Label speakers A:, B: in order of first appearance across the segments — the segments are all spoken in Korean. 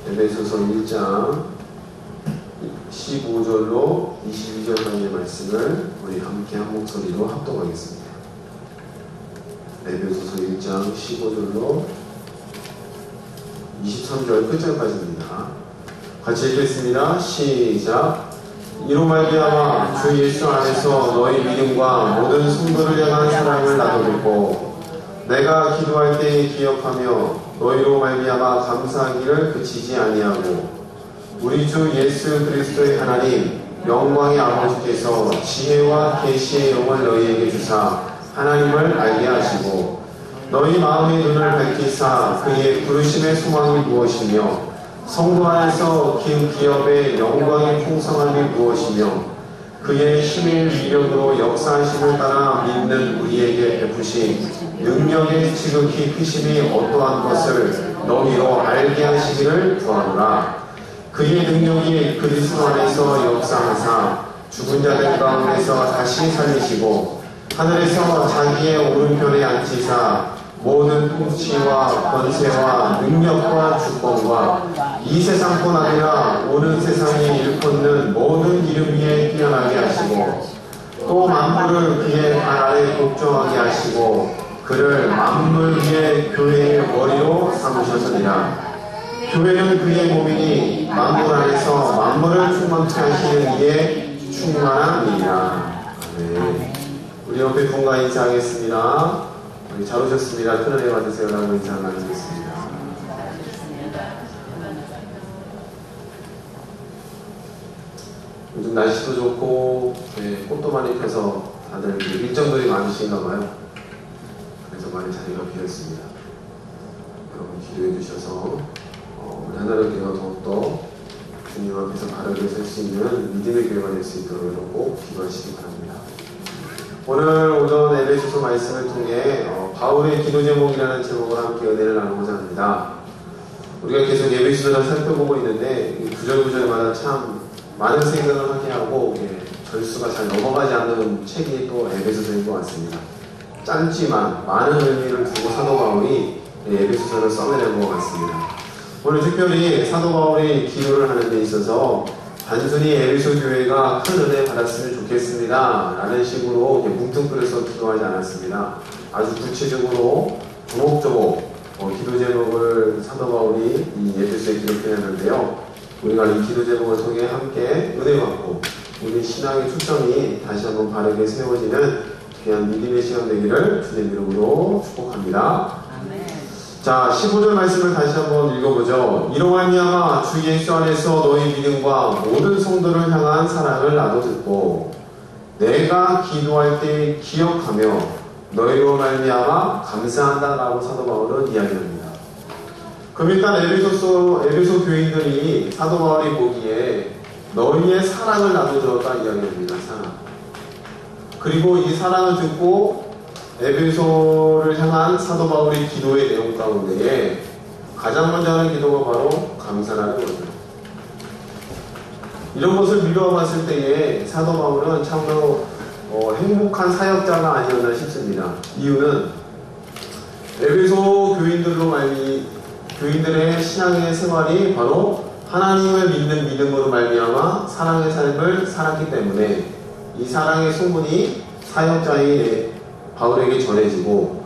A: 에베소서 1장 15절로 22절까지의 말씀을 우리 함께 한 목소리로 합독하겠습니다. 에베소서 1장 15절로 23절 끝절까지입니다. 같이 읽겠습니다. 시작. 이로 말미암아 주 예수 안에서 너희 믿음과 모든 성도를 향한 사랑을 나누고 내가 기도할 때 기억하며 너희로 말미암아 감사하기를 그치지 아니하고 우리 주 예수 그리스도의 하나님 영광의 아버지께서 지혜와 계시의 영을 너희에게 주사 하나님을 알게 하시고 너희 마음의 눈을 밝히사 그의 부르심의 소망이 무엇이며 성도 안에서 기업의 영광의 풍성함이 무엇이며 그의 힘의 위력으로 역사하심을 따라 믿는 우리에게 베푸신 능력의 지극히 크심이 어떠한 것을 너희로 알게 하시기를 구하노라. 그의 능력이 그리스도 안에서 역사하사 죽은 자들 가운데서 다시 살리시고 하늘에서 자기의 오른편에 앉히사 모든 통치와 권세와 능력과 주권과 이 세상뿐 아니라 오는 세상에 일컫는 모든 이름 위에 뛰어나게 하시고 또 만물을 그의 발 아래 복종하게 하시고 그를 만물 위에 교회의 머리로 삼으셨으니라. 교회는 그의 몸이니 만물 안에서 만물을 충만케 하시는 이의 충만한 이라. 네. 우리 옆에 분과 인사하겠습니다. 잘 오셨습니다. 큰 은혜 받으세요. 라고 인사를 나누겠습니다. 요즘 날씨도 좋고 꽃도 많이 펴서 다들 일정들이 많으신가 봐요. 그래서 많이 자리가 비었습니다. 여러분 기도해 주셔서 우리 하나님께서 더욱더 주님 앞에서 바르게 설 수 있는 믿음의 교회가 될 수 있도록 여러분 꼭 기도하시기 바랍니다. 오늘 오전 에베소서 말씀을 통해 바울의 기도 제목이라는 제목으로 함께 은혜를 나누고자 합니다. 우리가 계속 에베소서를 살펴보고 있는데 구절구절마다 참 많은 생각을 하게 하고 절수가 잘 넘어가지 않는 책이 또 에베소서인 것 같습니다. 짧지만 많은 의미를 두고 사도 바울이 에베소서를 써내는 것 같습니다. 오늘 특별히 사도 바울이 기도를 하는 데 있어서 단순히 에베소 교회가 큰 은혜 받았으면 좋겠습니다 라는 식으로 뭉뚱그려서 기도하지 않았습니다. 아주 구체적으로 조목조목 기도 제목을 사도 바울이 이 에베소에 기록해놨는데요. 우리가 이 기도 제목을 통해 함께 은혜 받고 우리 신앙의 초점이 다시 한번 바르게 세워지는 귀한 믿음의 시간 되기를 주님 이름으로 축복합니다. 자, 15절 말씀을 다시 한번 읽어보죠. 이로 말미암아 주 예수 안에서 너희 믿음과 모든 성도를 향한 사랑을 나도 듣고 내가 기도할 때 기억하며 너희로 말미암아 감사한다 라고 사도 바울은 이야기합니다. 그럼 일단 에베소 교인들이 사도 바울이 보기에 너희의 사랑을 나도 들었다 이야기합니다. 사랑. 그리고 이 사랑을 듣고 에베소를 향한 사도 바울의 기도의 내용 가운데에 가장 먼저 하는 기도가 바로 감사라는 거죠. 이런 것을 미루어 봤을 때에 사도 바울은 참으로 행복한 사역자가 아니었나 싶습니다. 이유는 에베소 교인들의 신앙의 생활이 바로 하나님을 믿는 믿음으로 말미암아 사랑의 삶을 살았기 때문에 이 사랑의 소문이 사역자의 바울에게 전해지고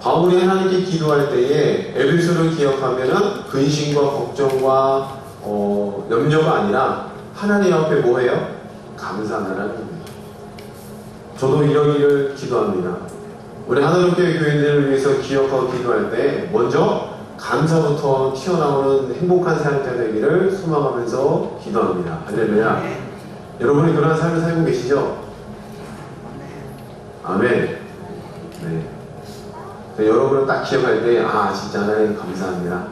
A: 바울이 하나님께 기도할 때에 에베소를 기억하면은 근심과 걱정과 염려가 아니라 하나님 앞에 뭐해요? 감사하라는 겁니다. 저도 이러기를 기도합니다. 우리 하나님교회 교인들을 위해서 기억하고 기도할 때 먼저 감사부터 튀어나오는 행복한 사역자 되기를 소망하면서 기도합니다. 할렐루야. 여러분이 그런 삶을 살고 계시죠? 아멘. 네. 여러분은 딱 기억할 때, 진짜 하나님 감사합니다.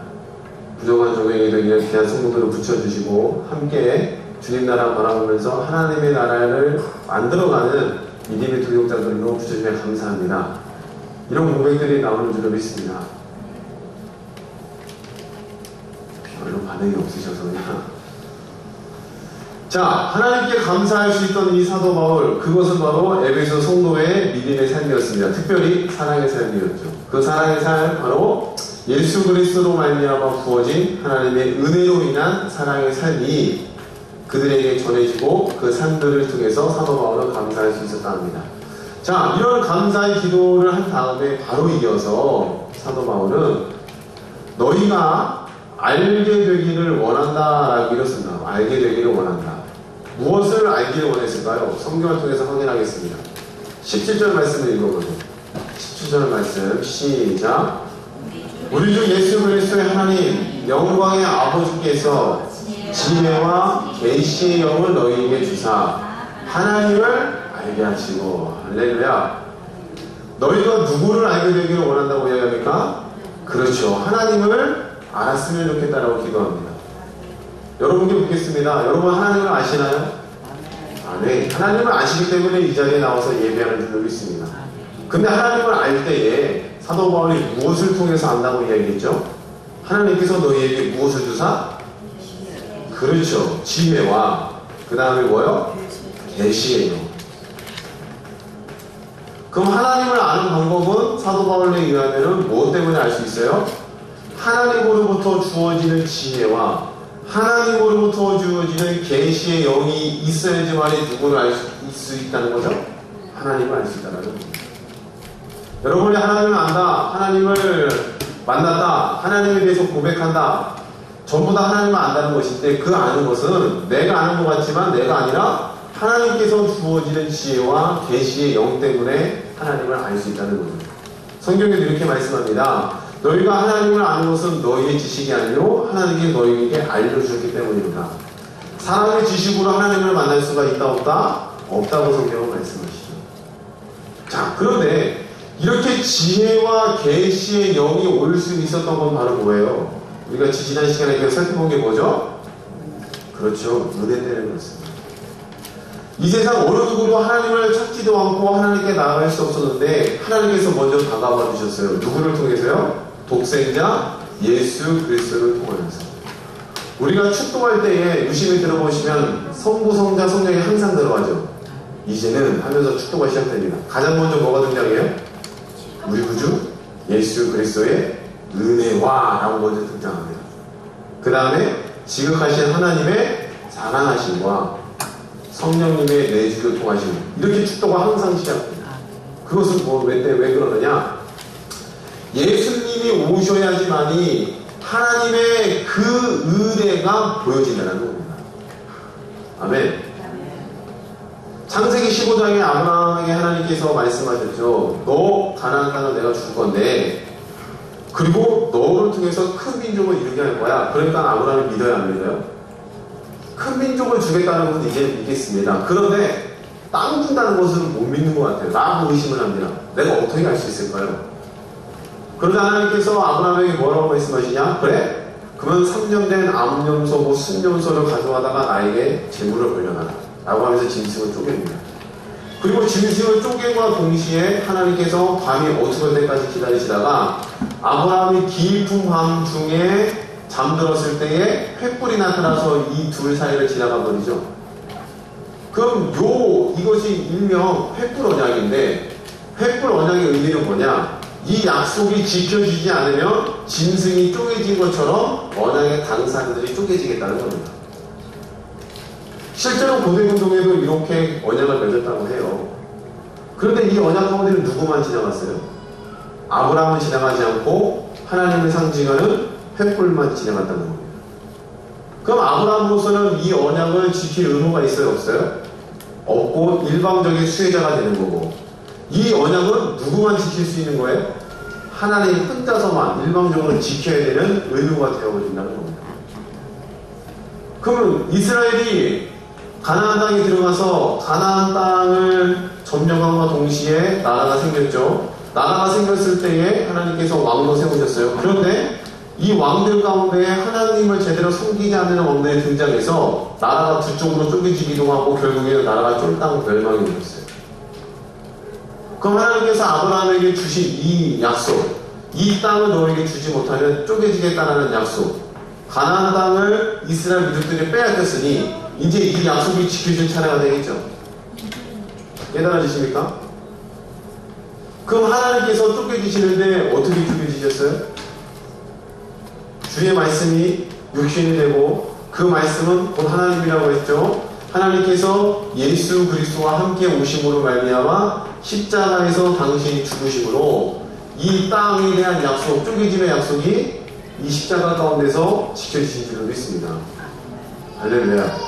A: 부족한 종에게도 이런 귀한 성도들을 붙여주시고, 함께 주님 나라 바라보면서 하나님의 나라를 만들어가는 믿음의 동역자들로 붙여주시면 감사합니다. 이런 고백들이 나오는 줄로 믿습니다. 별로 반응이 없으셔서 그냥. 자, 하나님께 감사할 수 있던 이 사도 바울, 그것은 바로 에베소 성도의 믿음의 삶이었습니다. 특별히 사랑의 삶이었죠. 그 사랑의 삶 바로 예수 그리스도로 말미암아 부어진 하나님의 은혜로 인한 사랑의 삶이 그들에게 전해지고 그 삶들을 통해서 사도 바울은 감사할 수 있었다 합니다. 자, 이런 감사의 기도를 한 다음에 바로 이어서 사도 바울은 너희가 알게 되기를 원한다라고 이렇습니다. 알게 되기를 원한다. 무엇을 알기를 원했을까요? 성경을 통해서 확인하겠습니다. 17절 말씀을 읽어보죠. 17절 말씀 시작. 우리 주 예수 그리스도의 하나님 영광의 아버지께서 지혜와 계시의 영을 너희에게 주사 하나님을 알게 하시고. 할렐루야. 너희가 누구를 알게 되기를 원한다고 이야기합니까? 그렇죠. 하나님을 알았으면 좋겠다라고 기도합니다. 여러분께 묻겠습니다. 여러분 하나님을 아시나요? 네. 하나님을 아시기 때문에 이 자리에 나와서 예배하는 줄도 있습니다. 근데 하나님을 알 때에 사도 바울이 무엇을 통해서 안다고 이야기했죠? 하나님께서 너희에게 무엇을 주사? 그렇죠. 지혜와 그 다음에 뭐요? 계시예요. 그럼 하나님을 아는 방법은 사도 바울에 의하면 무엇 때문에 알 수 있어요? 하나님으로부터 주어지는 지혜와 하나님으로부터 주어지는 계시의 영이 있어야지만이 누구를 알 수 있다는 거죠? 하나님을 알 수 있다는 겁니다. 여러분이 하나님을 안다, 하나님을 만났다, 하나님에 대해서 고백한다, 전부 다 하나님을 안다는 것인데 그 아는 것은 내가 아는 것 같지만 내가 아니라 하나님께서 주어지는 지혜와 계시의 영 때문에 하나님을 알 수 있다는 겁니다. 성경에도 이렇게 말씀합니다. 너희가 하나님을 아는 것은 너희의 지식이 아니요 하나님께 너희에게 알려주셨기 때문입니다. 사람의 지식으로 하나님을 만날 수가 있다 없다? 없다고 성경은 말씀하시죠. 자, 그런데 이렇게 지혜와 계시의 영이 올 수 있었던 건 바로 뭐예요? 우리가 지난 시간에 살펴본 게 뭐죠? 그렇죠. 은혜 때문에 그렇습니다. 이 세상 어느 누구도 하나님을 찾지도 않고 하나님께 나아갈 수 없었는데 하나님께서 먼저 다가와 주셨어요. 누구를 통해서요? 독생자 예수 그리스도를 통하여서. 우리가 축도할 때에 유심히 들어보시면 성부, 성자, 성령이 항상 들어가죠. 이제는 하면서 축도가 시작됩니다. 가장 먼저 뭐가 등장해요? 우리 구주 예수 그리스도의 은혜와 라고 먼저 등장합니다. 그 다음에 지극하신 하나님의 사랑하심과 성령님의 내주를 통하심, 이렇게 축도가 항상 시작됩니다. 그것은 왜 그러느냐? 예수님이 오셔야지만이 하나님의 그 은혜가 보여진다는 겁니다. 아멘. 창세기 15장에 아브라함에게 하나님께서 말씀하셨죠. 너 가나안 땅을 내가 줄 건데 그리고 너를 통해서 큰 민족을 이루게 할 거야. 그러니까 아브라함이 믿어야 안 믿어요? 큰 민족을 주겠다는 것은 이제 믿겠습니다. 그런데 땅 준다는 것은 못 믿는 것 같아요. 나도 의심을 합니다. 내가 어떻게 할 수 있을까요? 그러자 하나님께서 아브라함에게 뭐라고 말씀하시냐? 그래? 그러면 3년 된 암염소, 순염소를 가져와다가 나에게 재물을 벌려놔라 라고 하면서 짐승을 쪼갭니다. 그리고 짐승을 쪼개과 동시에 하나님께서 밤이 어두울 때까지 기다리시다가 아브라함이 깊은 밤 중에 잠들었을 때에 횃불이 나타나서 이 둘 사이를 지나가 버리죠. 그럼 이것이 일명 횃불 언약인데, 횃불 언약의 의미는 뭐냐? 이 약속이 지켜지지 않으면 짐승이 쪼개진 것처럼 언약의 당사자들이 쪼개지겠다는 겁니다. 실제로 고대운동에도 이렇게 언약을 맺었다고 해요. 그런데 이 언약 가운데는 누구만 지나갔어요? 아브라함은 지나가지 않고 하나님을 상징하는 횃불만 지나갔다는 겁니다. 그럼 아브라함으로서는 이 언약을 지킬 의무가 있어요? 없어요? 없고 일방적인 수혜자가 되는 거고, 이 언약은 누구만 지킬 수 있는 거예요? 하나님 혼자서만 일방적으로 지켜야 되는 의무가 되어버린다는 겁니다. 그러면 이스라엘이 가나안 땅에 들어가서 가나안 땅을 점령함과 동시에 나라가 생겼죠. 나라가 생겼을 때에 하나님께서 왕도 세우셨어요. 그런데 이 왕들 가운데 하나님을 제대로 섬기지 않는 왕들이 등장해서 나라가 두 쪽으로 쪼개지기도 하고 결국에는 나라가 쫄딱 멸망이 되었어요. 그럼 하나님께서 아브라함에게 주신 이 약속, 이 땅을 너에게 주지 못하면 쪼개지겠다는 약속, 가나안 땅을 이스라엘 민족들이 빼앗겼으니 이제 이 약속이 지켜질 차례가 되겠죠. 깨달아지십니까? 그럼 하나님께서 쫓겨지시는데 어떻게 쫓겨지셨어요? 주의 말씀이 육신이 되고 그 말씀은 곧 하나님이라고 했죠. 하나님께서 예수 그리스도와 함께 오심으로 말미암아 십자가에서 당신이 죽으심으로 이 땅에 대한 약속, 쪼개짐의 약속이 이 십자가 가운데서 지켜지신 줄로 믿습니다. 할렐루야.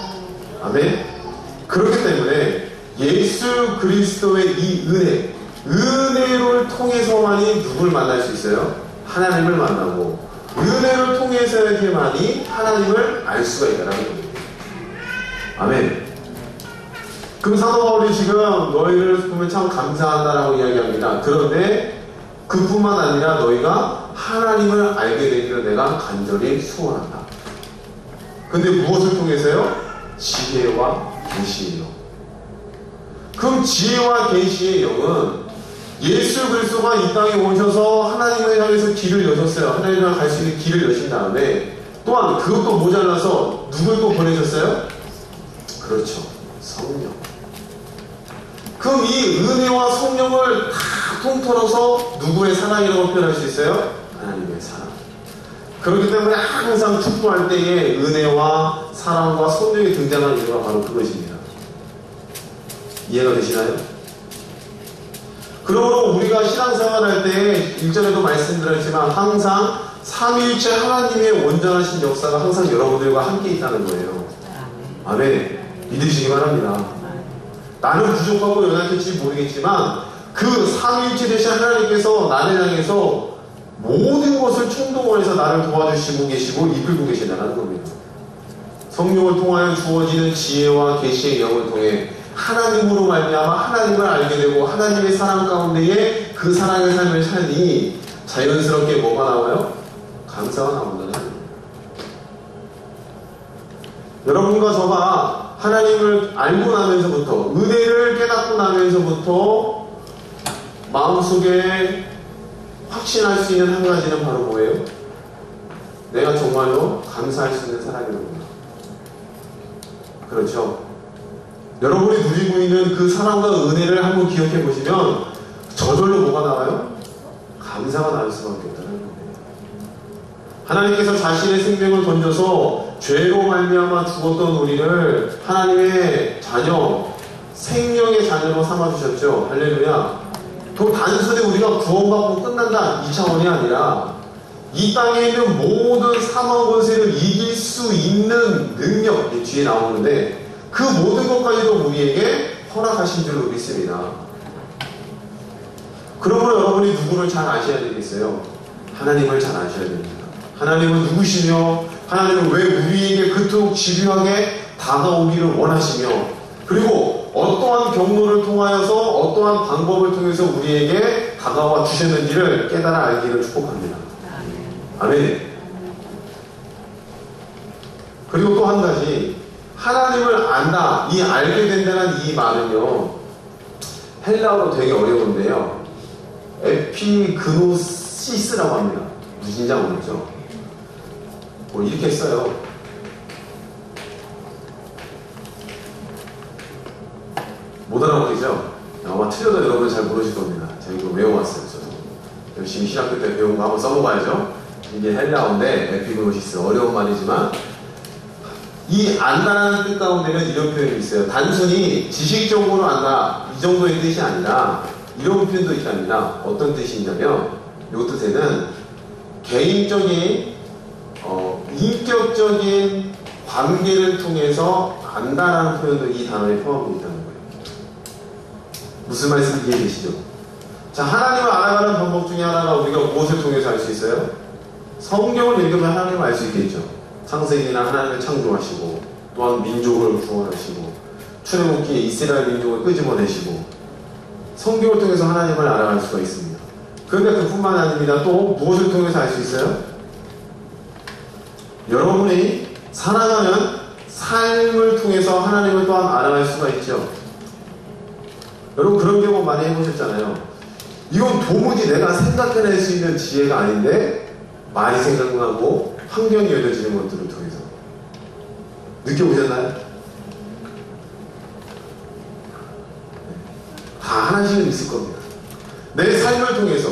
A: 아멘. 그렇기 때문에 예수 그리스도의 이 은혜를 통해서만이 누굴 만날 수 있어요? 하나님을 만나고 은혜를 통해서야지만이 하나님을 알 수가 있다는 겁니다. 아멘. 그럼 사도 바울이 지금 너희를 보면 참 감사한다라고 이야기합니다. 그런데 그뿐만 아니라 너희가 하나님을 알게 되기를 내가 간절히 소원한다. 근데 무엇을 통해서요? 지혜와 계시의 영. 그럼 지혜와 계시의 영은 예수 그리스도가 이 땅에 오셔서 하나님을 향해서 길을 여셨어요. 하나님을 갈 수 있는 길을 여신 다음에 또한 그것도 모자라서 누굴 또 보내셨어요? 그렇죠. 성령. 그럼 이 은혜와 성령을 다 통틀어서 누구의 사랑이라고 표현할 수 있어요? 하나님의 사랑. 그렇기 때문에 항상 축도할 때에 은혜와 사랑과 성령이 등장하는 이유가 바로 그것입니다. 이해가 되시나요? 그러므로 우리가 신앙생활 할 때 일전에도 말씀드렸지만 항상 삼위일체 하나님의 온전하신 역사가 항상 여러분들과 함께 있다는 거예요. 아멘. 믿으시기 바랍니다. 나는 부족하고 연약할지 모르겠지만 그 삼위일체 되신 하나님께서 나를 향해서 모든 것을 총동원해서 나를 도와주시고 계시고 이끌고 계시다는 겁니다. 성령을 통하여 주어지는 지혜와 계시의 영을 통해 하나님으로 말미암아 하나님을 알게 되고 하나님의 사랑 가운데에 그 사랑의 삶을 살니 자연스럽게 뭐가 나와요? 감사가 나온다는 거예요. 여러분과 저가 하나님을 알고 나면서부터 은혜를 깨닫고 나면서부터 마음속에 확신할 수 있는 한 가지는 바로 뭐예요? 내가 정말로 감사할 수 있는 사람이로구나. 그렇죠? 여러분이 누리고 있는 그 사랑과 은혜를 한번 기억해 보시면 저절로 뭐가 나와요? 감사가 나올 수밖에 없다는 겁니다. 하나님께서 자신의 생명을 던져서 죄로 말미암아 죽었던 우리를 하나님의 자녀, 생명의 자녀로 삼아주셨죠. 할렐루야. 또 단순히 우리가 구원받고 끝난다 이 차원이 아니라 이 땅에 있는 모든 사망 권세를 이길 수 있는 능력, 뒤에 나오는데 그 모든 것까지도 우리에게 허락하신 줄로 믿습니다. 그러므로 여러분이 누구를 잘 아셔야 되겠어요? 하나님을 잘 아셔야 됩니다. 하나님은 누구시며 하나님은 왜 우리에게 그토록 집요하게 다가오기를 원하시며 그리고 어떠한 경로를 통하여서 어떠한 방법을 통해서 우리에게 다가와 주셨는지를 깨달아 알기를 축복합니다. 아멘. 그리고 또 한 가지 하나님을 안다, 이 알게 된다는 이 말은요 헬라어로 되게 어려운데요 에피그노시스라고 합니다. 무슨 장 모르죠? 뭐 이렇게 써요. 못 알아보이죠? 아마 틀려도 여러분 잘 모르실 겁니다. 제가 이거 외워왔어요. 저도 열심히 신학교 때 배운 거 한번 써먹어야죠. 이게 헬라어인데 에피그노시스 어려운 말이지만 이 안다라는 뜻 가운데는 이런 표현이 있어요. 단순히 지식적으로 안다 이 정도의 뜻이 아니라 이런 표현도 있답니다. 어떤 뜻이 있냐면 이 뜻에는 개인적인 인격적인 관계를 통해서 안다라는 표현도 이 단어에 포함되어 있다는 거예요. 무슨 말씀인지 이해되시죠? 자, 하나님을 알아가는 방법 중에 하나가 우리가 무엇을 통해서 알 수 있어요? 성경을 읽으면 하나님을 알 수 있겠죠. 창세기나 하나님을 창조하시고 또한 민족을 구원하시고 출애굽기에 이스라엘 민족을 끄집어내시고 성경을 통해서 하나님을 알아갈 수가 있습니다. 그런데 그뿐만 아닙니다. 또 무엇을 통해서 알 수 있어요? 여러분이 살아가는 삶을 통해서 하나님을 또한 알아갈 수가 있죠. 여러분 그런 경험 많이 해보셨잖아요. 이건 도무지 내가 생각해낼 수 있는 지혜가 아닌데 많이 생각나고 환경이 열려지는 것들을 통해서 느껴보셨나요? 다 하나씩은 있을 겁니다. 내 삶을 통해서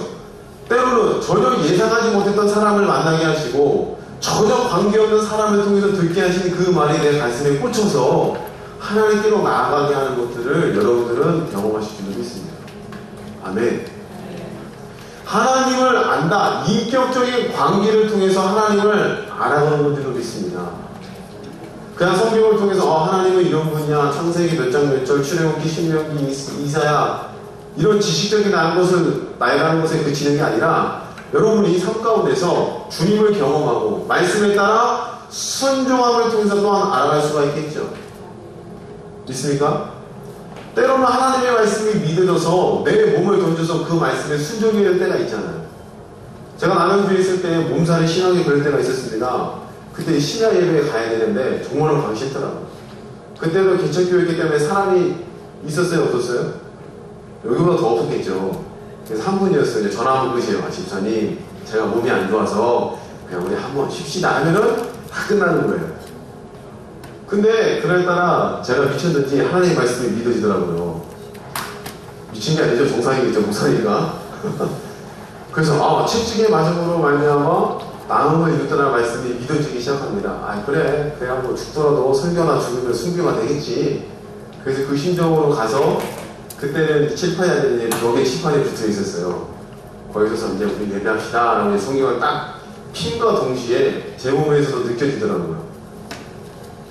A: 때로는 전혀 예상하지 못했던 사람을 만나게 하시고 전혀 관계없는 사람을 통해서 듣게 하시는 그 말이 내 가슴에 꽂혀서 하나님께로 나아가게 하는 것들을 여러분들은 경험하실 줄 믿습니다. 아멘. 하나님을 안다. 인격적인 관계를 통해서 하나님을 알아가는 분들도 있습니다. 그냥 성경을 통해서 하나님은 이런 분이야. 창세기 몇 장 몇 절, 출애굽기, 신명기, 이사야 이런 지식적인 나아가는 것에 그치는 게 아니라 여러분이 삶 가운데서 주님을 경험하고 말씀에 따라 순종함을 통해서 또한 알아갈 수가 있겠죠. 믿습니까? 때로는 하나님의 말씀이 믿어져서 내 몸을 던져서 그 말씀에 순종이 될 때가 있잖아요. 제가 남양주에 있을 때 몸살이 심하게 걸릴 때가 있었습니다. 그때 심야 예배에 가야 되는데 정말로 가기 싫더라고요. 그때도 개척교회이기 때문에 사람이 있었어요? 없었어요? 여기보다 더 없었겠죠. 그래서 한 분이었어요. 전화 한번 끄세요. 집사님, 제가 몸이 안 좋아서 그냥 우리 한번 쉽시다 하면은 다 끝나는 거예요. 근데 그날따라 제가 미쳤는지 하나님의 말씀이 믿어지더라고요. 미친 게 아니죠. 정상이겠죠. 목사니까. 그래서 채찍의 마정으로 말미암아 나음을 이루더라 말씀이 믿어지기 시작합니다. 그래 뭐 죽더라도 설교나 죽으면 순교가 되겠지. 그래서 그 심정으로 가서 그때는 칠판이 아니라 벽에 칠판이 붙어 있었어요. 거기서 이제 우리 예배합시다 라고 성경을 딱 핀과 동시에 제 몸에서도 느껴지더라고요.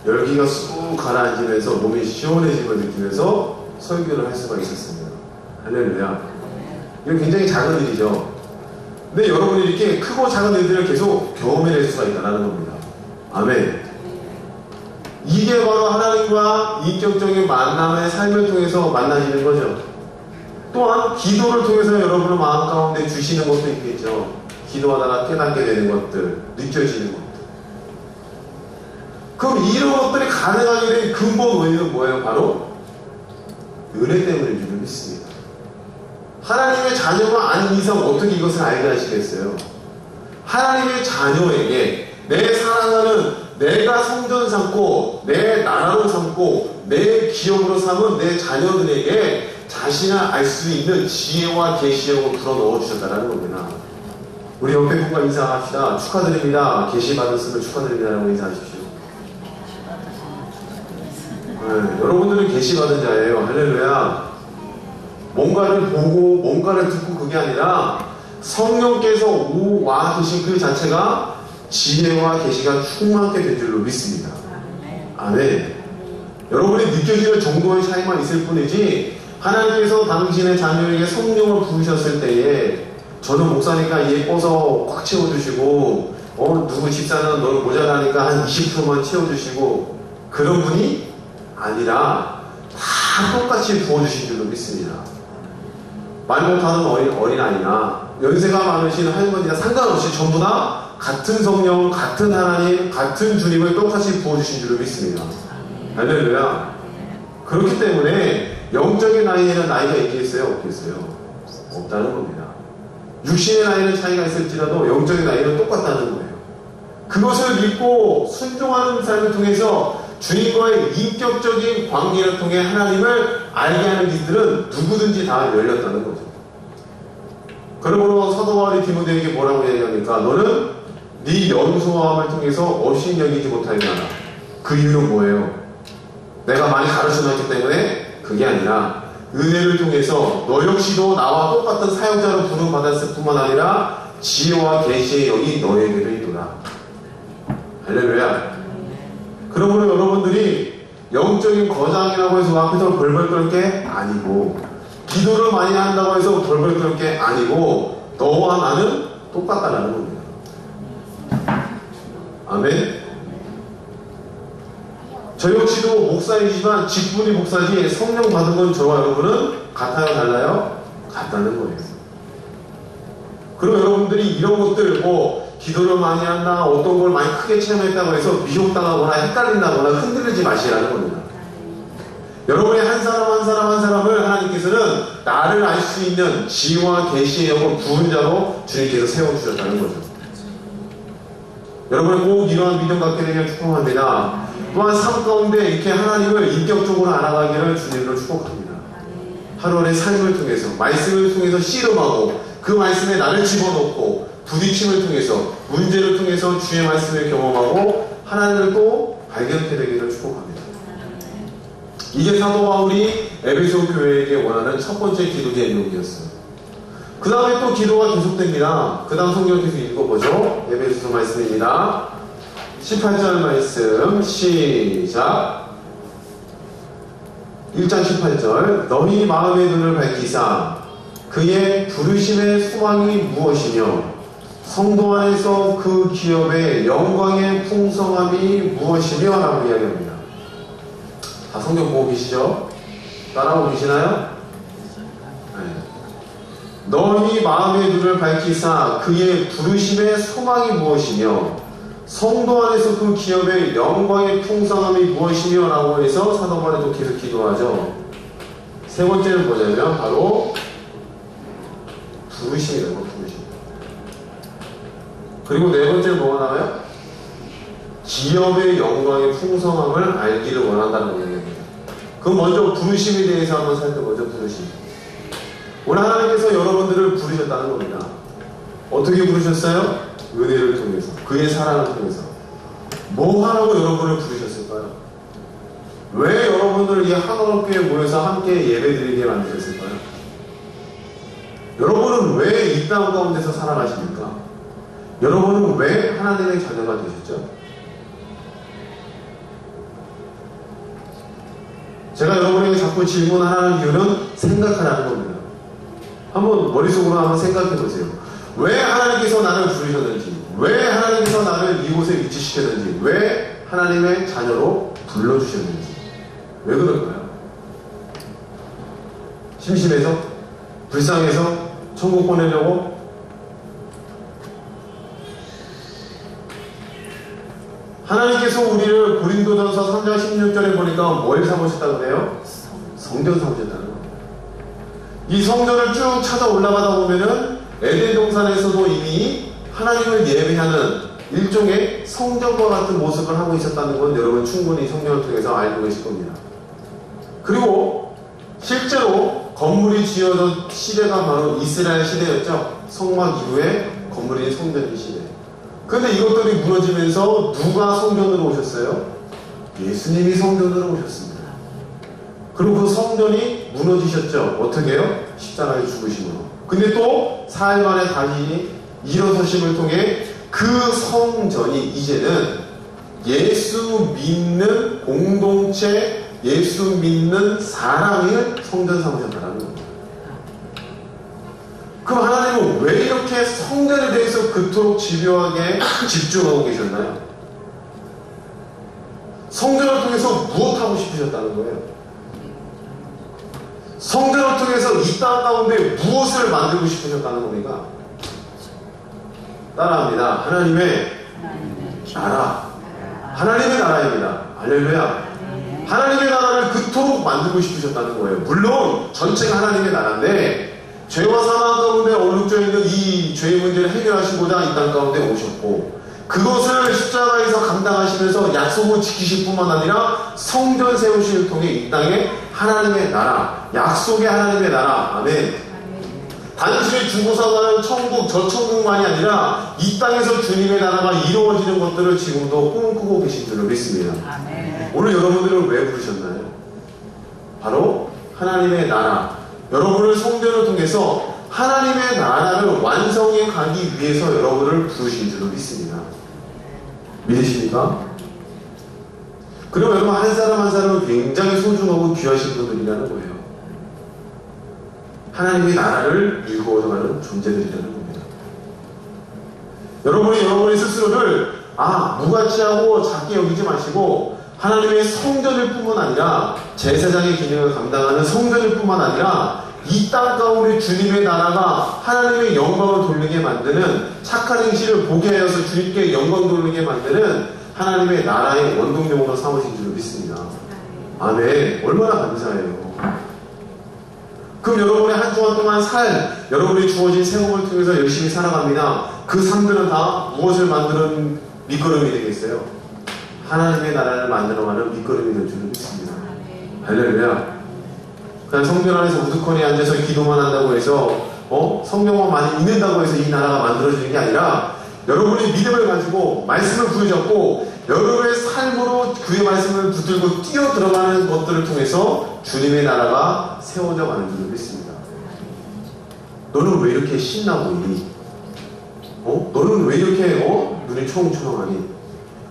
A: 열기가 쑥 가라앉으면서 몸이 시원해짐을 느끼면서 설교를 할 수가 있었습니다. 할렐루야. 이건 굉장히 작은 일이죠. 근데 여러분이 이렇게 크고 작은 일들을 계속 경험해낼 수가 있다는 겁니다. 아멘. 이게 바로 하나님과 인격적인 만남의 삶을 통해서 만나지는 거죠. 또한 기도를 통해서 여러분의 마음 가운데 주시는 것도 있겠죠. 기도하다가 깨닫게 되는 것들, 느껴지는 것들. 그럼 이런 것들이 가능하게 된 근본 원인은 뭐예요? 바로 은혜 때문인 줄 믿습니다. 하나님의 자녀가 아닌 이상 어떻게 이것을 알게 하시겠어요? 하나님의 자녀에게 내 사랑하는 내가 성전 삼고 내 나라로 삼고 내 기업으로 삼은 내 자녀들에게 자신을 알 수 있는 지혜와 계시형을 불어넣어 주셨다는 겁니다. 우리 옆에 분과 인사합시다. 축하드립니다. 계시 받았으면 축하드립니다라고 인사하십시오. 네, 여러분들은 계시 받은 자예요. 할렐루야. 뭔가를 보고 뭔가를 듣고 그게 아니라 성령께서 와 계신 그 자체가 지혜와 계시가 충만하게 된 줄로 믿습니다. 아멘. 여러분이 느껴지는 정도의 차이만 있을 뿐이지 하나님께서 당신의 자녀에게 성령을 부으셨을 때에 저는 목사니까 예뻐서 꽉 채워주시고 누구 집사는 너는 모자라니까 한 20%만 채워주시고 그런 분이 아니라 다 똑같이 부어주신 줄로 믿습니다. 말 못하는 어린아이나 연세가 많으신 할머니나 상관없이 전부 다 같은 성령, 같은 하나님, 같은 주님을 똑같이 부어주신 줄로 믿습니다. 할렐루야. 그렇기 때문에 영적인 나이에는 나이가 있겠어요? 없겠어요? 없다는 겁니다. 육신의 나이는 차이가 있을지라도 영적인 나이는 똑같다는 거예요. 그것을 믿고 순종하는 삶을 통해서 주님과의 인격적인 관계를 통해 하나님을 알게 하는 길들은 누구든지 다 열렸다는 거죠. 그러므로 사도 바울이 디모데에게 뭐라고 얘기합니까? 너는 네 연소함을 통해서 업신 여기지 못하게 하라. 그 이유는 뭐예요? 내가 많이 가르쳐놨기 때문에 그게 아니라 은혜를 통해서 너 역시도 나와 똑같은 사역자로 부름받았을 뿐만 아니라 지혜와 계시의 영이 너에게도 있도다. 할렐루야. 그러므로 여러분들이 영적인 거장이라고 해서 앞에서 벌벌 떨 게 아니고 기도를 많이 한다고 해서 벌벌 떨 게 아니고 너와 나는 똑같다라는 겁니다. 아멘. 저 역시도 목사이지만 직분이 목사지 성령 받은 건 저와 여러분은 같아요? 달라요? 같다는 거예요. 그럼 여러분들이 이런 것들 기도를 많이 한다, 어떤 걸 많이 크게 체험했다고 해서 미혹당하거나 헷갈린다거나 흔들리지 마시라는 겁니다. 여러분의 한 사람 한 사람 한 사람을 하나님께서는 나를 알 수 있는 지혜와 계시의 영을 부은 자로 주님께서 세워주셨다는 거죠. 여러분은 꼭 이러한 믿음 갖게 되길 축복합니다. 또한 삶 가운데 이렇게 하나님을 인격적으로 알아가기를 주님으로 축복합니다. 8월의 삶을 통해서, 말씀을 통해서 씨름하고 그 말씀에 나를 집어넣고 부딪힘을 통해서, 문제를 통해서 주의 말씀을 경험하고 하나님을 또 발견하게 되기를 축복합니다. 이게 사도 바울이 에베소 교회에게 원하는 첫 번째 기도 제목이었어요. 그 다음에 또 기도가 계속됩니다. 그 다음 성경 계속 읽어보죠. 에베소서 말씀입니다. 18절 말씀 시작. 1장 18절. 너희 마음의 눈을 밝히사 그의 부르심의 소망이 무엇이며 성도 안에서 그 기업의 영광의 풍성함이 무엇이며 라고 이야기합니다. 다 성경 보고 계시죠? 따라오고 계시나요? 너희 마음의 눈을 밝히사 그의 부르심의 소망이 무엇이며 성도 안에서 그 기업의 영광의 풍성함이 무엇이며 라고 해서 사도 바울이 또 계속 기도하죠. 세 번째는 뭐냐면 바로 부르심이라고. 부르심. 그리고 네 번째는 뭐가 나와요? 기업의 영광의 풍성함을 알기를 원한다는 이야기입니다. 그럼 먼저 부르심에 대해서 한번 살펴보죠. 부르심. 오늘 하나님께서 여러분들을 부르셨다는 겁니다. 어떻게 부르셨어요? 은혜를 통해서, 그의 사랑을 통해서. 뭐 하라고 여러분을 부르셨을까요? 왜 여러분들 이 한옥교회에 모여서 함께 예배드리게 만드셨을까요? 여러분은 왜 이 땅 가운데서 살아가십니까? 여러분은 왜 하나님의 자녀가 되셨죠? 제가 여러분에게 자꾸 질문하는 이유는 생각하라는 겁니다. 한번 머릿속으로 한번 생각해 보세요. 왜 하나님께서 나를 부르셨는지, 왜 하나님께서 나를 이곳에 위치시켰는지, 왜 하나님의 자녀로 불러주셨는지, 왜 그럴까요? 심심해서? 불쌍해서? 천국 보내려고? 하나님께서 우리를 고린도전서 3장 16절에 보니까 뭘 삼으셨다고 그래요? 성전 삼으셨다는 겁니다. 이 성전을 쭉 찾아 올라가다 보면은 에덴 동산에서도 이미 하나님을 예배하는 일종의 성전과 같은 모습을 하고 있었다는 건 여러분 충분히 성경을 통해서 알고 계실 겁니다. 그리고 실제로 건물이 지어진 시대가 바로 이스라엘 시대였죠. 성막 이후에 건물이 성전의 시대. 그런데 이것들이 무너지면서 누가 성전으로 오셨어요? 예수님이 성전으로 오셨습니다. 그리고 그 성전이 무너지셨죠. 어떻게 해요? 십자가에 죽으심으로. 근데 또 4일 만에 다시 일어서심을 통해 그 성전이 이제는 예수 믿는 공동체, 예수 믿는 사람을 성전 삼으셨다는 겁니다. 그럼 하나님은 왜 이렇게 성전에 대해서 그토록 집요하게 집중하고 계셨나요? 성전을 통해서 무엇하고 싶으셨다는 거예요? 성전을 통해서 이 땅 가운데 무엇을 만들고 싶으셨다는 겁니까? 따라합니다. 하나님의 나라. 하나님의 나라입니다. 할렐루야. 하나님의 나라를 그토록 만들고 싶으셨다는 거예요. 물론 전체가 하나님의 나라인데 죄와 사망 가운데 얼룩져 있는 이 죄의 문제를 해결하시고자 이 땅 가운데 오셨고, 그것을 십자가에서 감당하시면서 약속을 지키실 뿐만 아니라 성전 세우심을 통해 이 땅에 하나님의 나라, 약속의 하나님의 나라, 아멘. 단순히 죽어서 가는 천국, 저 천국만이 아니라 이 땅에서 주님의 나라가 이루어지는 것들을 지금도 꿈꾸고 계신 줄로 믿습니다. 아멘. 오늘 여러분들은 왜 부르셨나요? 바로 하나님의 나라, 여러분을 성전을 통해서 하나님의 나라를 완성해 가기 위해서 여러분을 부르신 줄로 믿습니다. 믿으십니까? 그리고 여러분 한 사람 한 사람은 굉장히 소중하고 귀하신 분들이라는 거예요. 하나님의 나라를 이루어가는 존재들이라는 겁니다. 여러분이 여러분의 스스로를 무가치하고 작게 여기지 마시고 하나님의 성전일 뿐만 아니라 제사장의 기능을 감당하는 성전일 뿐만 아니라 이 땅 가운데 주님의 나라가 하나님의 영광을 돌리게 만드는 착한 행실을 보게 하여서 주님께 영광 돌리게 만드는 하나님의 나라의 원동력으로 삼으신 줄 믿습니다. 아멘. 얼마나 감사해요. 그럼 여러분의 한 주간 동안 여러분이 주어진 생업을 통해서 열심히 살아갑니다. 그 삶들은 다 무엇을 만드는 밑거름이 되겠어요? 하나님의 나라를 만들어가는 밑거름이 될 줄을 믿습니다. 할렐루야. 그냥 성전 안에서 우두커니 앉아서 기도만 한다고 해서 성경만 많이 읽는다고 해서 이 나라가 만들어지는 게 아니라 여러분이 믿음을 가지고 말씀을 부여잡고 여러분의 삶으로 그의 말씀을 붙들고 뛰어 들어가는 것들을 통해서 주님의 나라가 세워져 가는 줄을 믿습니다. 너는 왜 이렇게 신나 보이니? 너는 왜 이렇게 눈이 초롱초롱하니?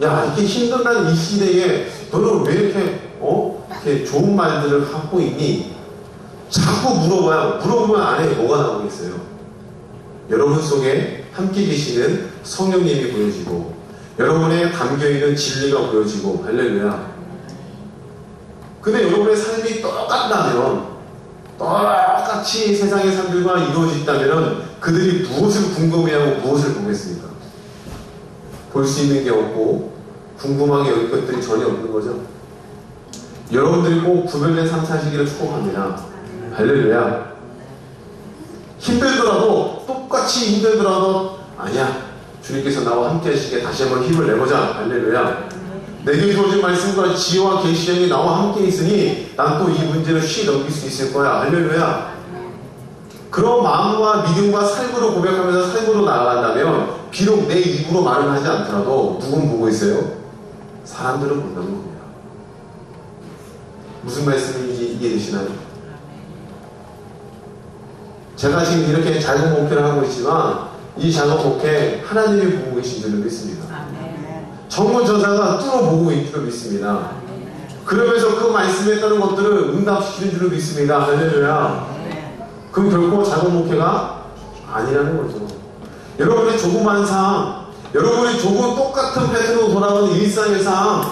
A: 야, 이렇게 힘든다는 이 시대에 너는 왜 이렇게 좋은 말들을 갖고 있니? 자꾸 물어보면 안에 뭐가 나오겠어요? 여러분 속에 함께 계시는 성령님이 보여지고 여러분의 담겨있는 진리가 보여지고 할렐루야. 근데 여러분의 삶이 똑같다면 똑같이 세상의 삶들과 이루어진다면 그들이 무엇을 궁금해하고 무엇을 보겠습니까? 볼 수 있는 게 없고 궁금하게 여길 것들이 전혀 없는 거죠. 여러분들이 꼭 구별된 삶 사시기를 축복합니다. 할렐루야. 힘들더라도 똑같이 힘들더라도 아니야, 주님께서 나와 함께 하시기에 다시 한번 힘을 내보자. 할렐루야. 내게 주어진 말씀과 지혜와 계시형이 나와 함께 있으니 난 또 이 문제를 쉬이 넘길 수 있을 거야. 할렐루야. 그런 마음과 믿음과 삶으로 고백하면서 삶으로 나아간다면 비록 내 입으로 말은 하지 않더라도 누군 보고 있어요? 사람들은 본다는 겁니다. 무슨 말씀인지 이해되시나요? 제가 지금 이렇게 작은 목회를 하고 있지만 이 작은 목회 하나님이 보고 계신 줄을 믿습니다. 정권전사가 뚫어보고 있는 줄을 믿습니다. 그러면서 그 말씀에 따른 것들을 응답시키는 줄을 믿습니다. 할렐루야. 그럼 결코 작은 목회가 아니라는 거죠. 여러분의 조그마한 삶, 여러분의 조금 똑같은 패턴으로 돌아가는 일상의 삶,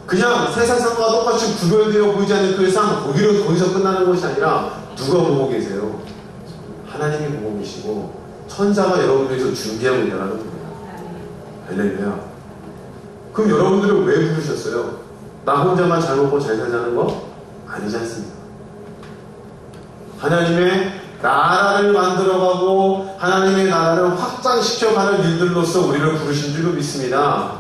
A: 그냥 세상 삶과 똑같이 구별되어 보이지 않는 그 삶, 거기서 끝나는 것이 아니라 누가 보고 계세요? 하나님이 보고 계시고 천사가 여러분을 위해서 준비하고 있다는 겁니다. 할렐루야. 그럼 여러분들은 왜 부르셨어요? 나 혼자만 잘 먹고 잘 살자는 거? 아니지 않습니까? 하나님의 나라를 만들어가고 하나님의 나라를 확장시켜가는 일들로서 우리를 부르신 줄로 믿습니다.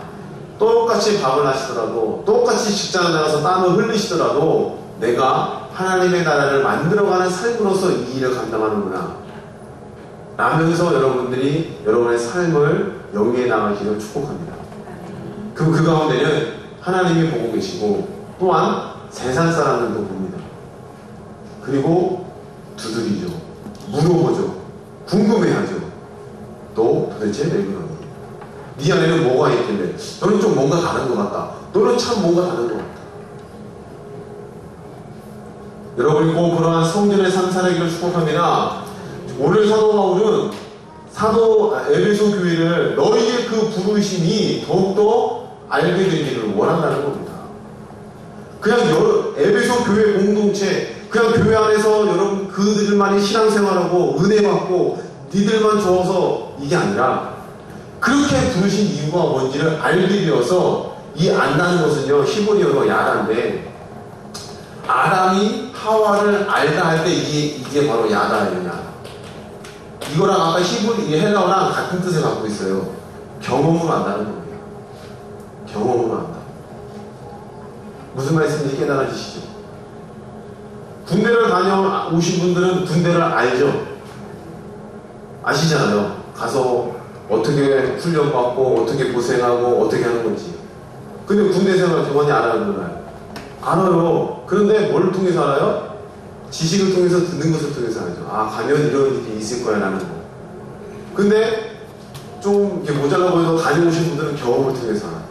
A: 똑같이 밥을 하시더라도 똑같이 직장을 나가서 땀을 흘리시더라도 내가 하나님의 나라를 만들어가는 삶으로서 이 일을 감당하는구나 라면서 여러분들이 여러분의 삶을 영위해 나가기를 축복합니다. 그럼 그 가운데는 하나님이 보고 계시고 또한 세상 사람들도 봅니다. 그리고 두드리죠. 물어보죠. 궁금해하죠. 너 도대체 왜 그러니? 네 안에는 뭐가 있길래? 너는 좀 뭔가 다른 것 같다. 너는 참 뭔가 다른 것 같다. 여러분이 꼭 그러한 성전의 삶 살아기를 축복합니다. 오늘 사도 바울은 에베소 교회를 너희의 그 부르심이 더욱더 알게 되기를 원한다는 겁니다. 그냥 에베소 교회 공동체, 그냥 교회 안에서 여러분 그들만이 신앙생활하고 은혜 받고 니들만 좋아서 이게 아니라 그렇게 부르신 이유가 뭔지를 알게 되어서 이 안다는 것은요 히브리어로 야다인데 아담이 하와를 알다 할 때 이게 바로 야다예요. 야다. 이거랑 아까 헬라어랑 같은 뜻을 갖고 있어요. 경험으로 안다는 겁니다. 경험으로 안다. 무슨 말씀인지 깨달아지시죠? 군대를 다녀오신 분들은 군대를 알죠? 아시잖아요. 가서 어떻게 훈련받고 어떻게 고생하고 어떻게 하는 건지. 근데 군대 생활 저번에 알아요? 알아요. 그런데 뭘 통해서 알아요? 지식을 통해서 듣는 것을 통해서 알죠. 아, 가면 이런 일이 있을 거야 라는 거. 근데 좀 이렇게 모자라 보여서 다녀오신 분들은 경험을 통해서 알아요.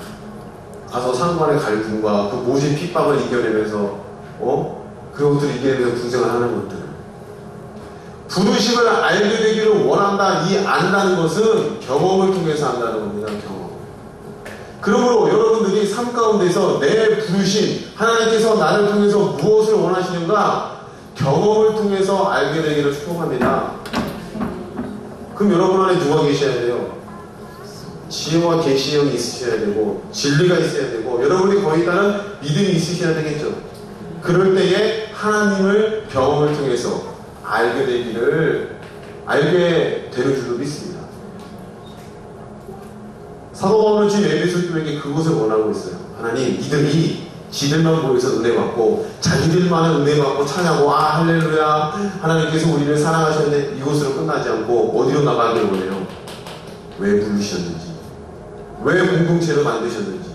A: 가서 상관의 갈등과 그 모진 핍박을 이겨내면서 그것들을 이겨내면서 군생을 하는 것들. 부르심을 알게 되기를 원한다. 이 안다는 것은 경험을 통해서 안다는 겁니다. 경험. 그러므로 여러분들이 삶 가운데서 내 부르심, 하나님께서 나를 통해서 무엇을 원하시는가 경험을 통해서 알게 되기를 축복합니다. 그럼 여러분 안에 누가 계셔야 돼요? 지혜와 계시형이 있으셔야 되고 진리가 있어야 되고 여러분이 거기에 따른 믿음이 있으셔야 되겠죠. 그럴 때에 하나님을 경험을 통해서 알게 되는 줄로 믿습니다. 사도 바울은 지금 에베소 교회에게 그것을 원하고 있어요. 하나님, 이들이 지들만 보여서 은혜 받고 자기들만은 은혜 받고 찬양하고 아 할렐루야 하나님께서 우리를 사랑하셨네 이곳으로 끝나지 않고 어디로 나가길 원해요? 왜 부르셨는지 왜 공동체로 만드셨는지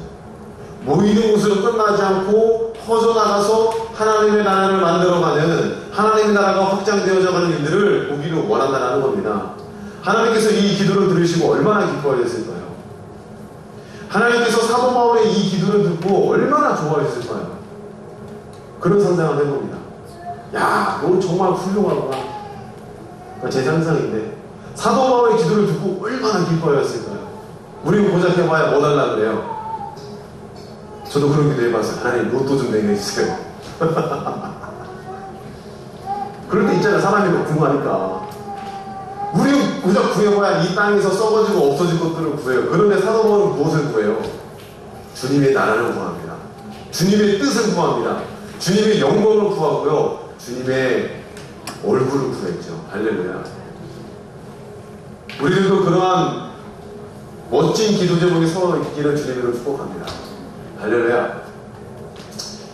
A: 모이는 곳으로 끝나지 않고 퍼져나가서 하나님의 나라를 만들어가는 하나님의 나라가 확장되어져 가는 일들을 보기를 원한다는 겁니다. 하나님께서 이 기도를 들으시고 얼마나 기뻐하셨을까요? 하나님께서 사도 바울의 이 기도를 듣고 얼마나 좋아하셨을까요? 그런 상상을 해봅니다. 야, 너 정말 훌륭하구나. 그러니까 제 상상인데 사도 바울의 기도를 듣고 얼마나 기뻐하셨을까요? 우리는 고작 해봐야 뭐 달라고 그래요? 저도 그런 기도 해봤어요. 하나님 로또 좀 내게 해주세요. 그럴 때 있잖아요. 사람이 궁금하니까. 우리 고작 구해봐야 이 땅에서 썩어지고 없어질 것들을 구해요. 그런데 사도 바울은 무엇을 구해요? 주님의 나라를 구합니다. 주님의 뜻을 구합니다. 주님의 영광을 구하고요. 주님의 얼굴을 구했죠. 할렐루야. 우리들도 그러한 멋진 기도 제목이 서로 있기를 주님으로 축복합니다. 할렐루야.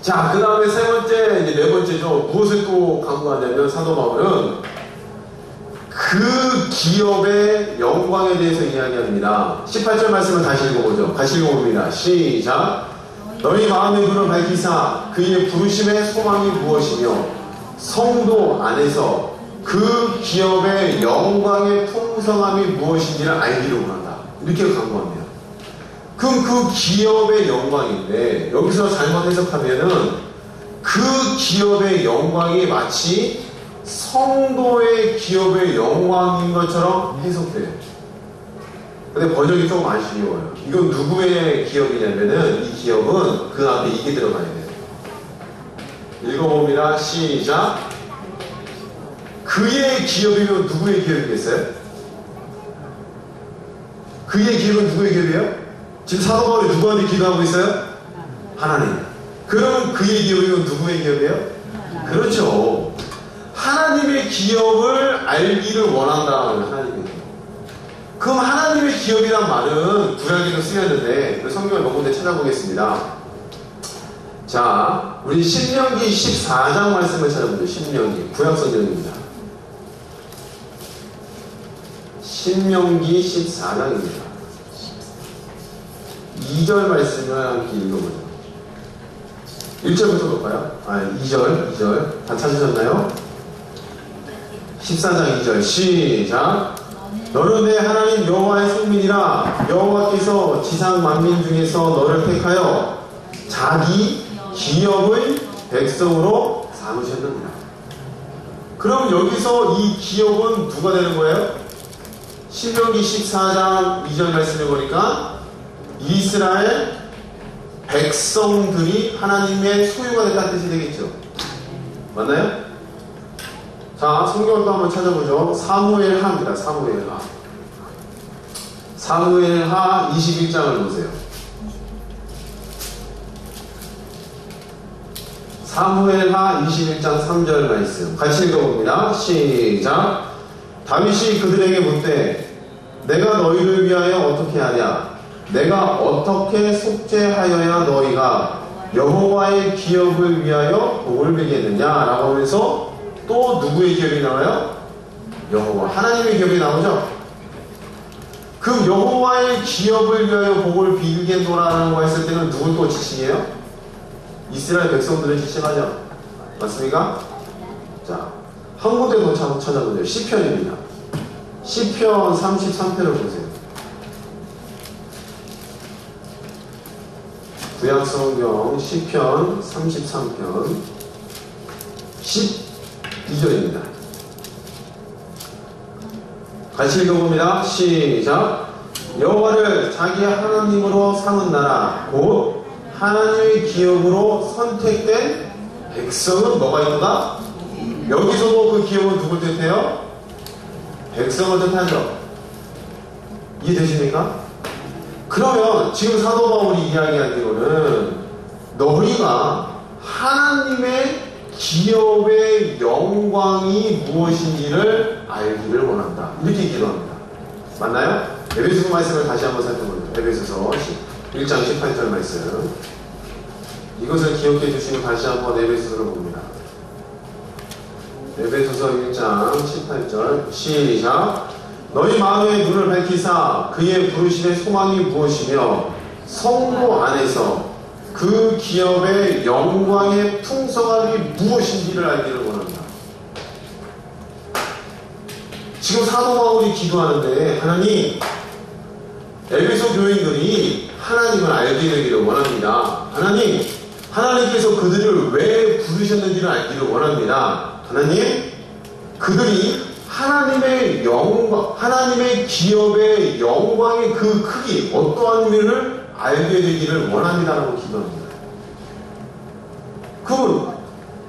A: 자, 그 다음에 세 번째, 이제 네 번째죠. 무엇을 또 강구하냐면 사도 바울은 그 기업의 영광에 대해서 이야기합니다. 18절 말씀을 다시 읽어보죠. 같이 읽어봅니다. 시작. 너희 마음의 눈을 밝히사 그의 부르심의 소망이 무엇이며 성도 안에서 그 기업의 영광의 풍성함이 무엇인지를 알기를 원한다. 이렇게 강구합니다. 그럼 그 기업의 영광인데 여기서 잘못 해석하면은 그 기업의 영광이 마치 성도의 기업의 영광인 것처럼 해석돼요. 근데 번역이 조금 아쉬워요. 이건 누구의 기업이냐면은 이 기업은 그 앞에 이게 들어가야 돼요. 읽어봅니다. 시작. 그의 기업이면 누구의 기업이겠어요? 그의 기업은 누구의 기업이에요? 지금 사도 바울이 누구한테 기도하고 있어요? 하나님. 그러면 그의 기업이면 누구의 기업이에요? 그렇죠. 하나님의 기업을 알기를 원한다는 하나님의 기업. 그럼 하나님의 기업이란 말은 구약에도 쓰였는데 성경을 몇 군데 찾아보겠습니다. 자, 우리 신명기 14장 말씀을 찾아보죠. 신명기 구약 성경입니다. 신명기 14장입니다. 2절 말씀을 함께 읽어보죠. 1절부터 볼까요? 2절 다 찾으셨나요? 14장 2절 시작. 너는 내 하나님 여호와의 성민이라 여호와께서 지상 만민 중에서 너를 택하여 자기 기업의 백성으로 삼으셨느니라. 그럼 여기서 이 기업은 누가 되는 거예요? 신명기 14장 2절 말씀을 보니까 이스라엘 백성들이 하나님의 소유가 됐다는 뜻이 되겠죠. 맞나요? 자, 성경도 한번 찾아보죠. 사무엘하입니다. 사무엘하. 사무엘하 21장을 보세요. 사무엘하 21장 3절 말씀 같이 읽어봅니다. 시작. 다윗이 그들에게 묻되 내가 너희를 위하여 어떻게 하냐? 내가 어떻게 속죄하여야 너희가 여호와의 기업을 위하여 복을 빌겠느냐? 라고 하면서 또 누구의 기업이 나와요? 여호와. 하나님의 기업이 나오죠? 그럼 여호와의 기업을 위하여 복을 빌겠노라고 했을 때는 누굴 또 지칭해요? 이스라엘 백성들을 지칭하죠? 맞습니까? 자, 한 군데 더 찾아보세요. 시편입니다. 시편 33편을 보세요. 구약성경 시편 33편 12절입니다. 같이 읽어봅니다. 시작. 여호와를 자기 하나님으로 삼은 나라 곧 하나님의 기업으로 선택된 백성은 뭐가 있는가? 여기서도 그 기업은 누굴 뜻해요? 백성을 뜻하죠. 이해되십니까? 그러면 지금 사도 바울이 이야기하기로는 너희가 하나님의 기업의 영광이 무엇인지를 알기를 원한다. 이렇게 기도합니다. 맞나요? 에베소서 말씀을 다시 한번 살펴보죠. 에베소서 1장 18절 말씀 이것을 기억해 주시면 다시 한번 에베소서를 봅니다. 에베소서 1장 18절 시작. 너희 마음의 눈을 밝히사 그의 부르심의 소망이 무엇이며 성도 안에서 그 기업의 영광의 풍성함이 무엇인지를 알기를 원합니다. 지금 사도 바울이 기도하는데 하나님, 에베소 교인들이 하나님을 알게 되기를 원합니다. 하나님, 하나님께서 그들을 왜 부르셨는지를 알기를 원합니다. 하나님, 그들이 하나님의 영광, 하나님의 기업의 영광의 그 크기, 어떠한 면을 알게 되기를 원합니다라고 기도합니다.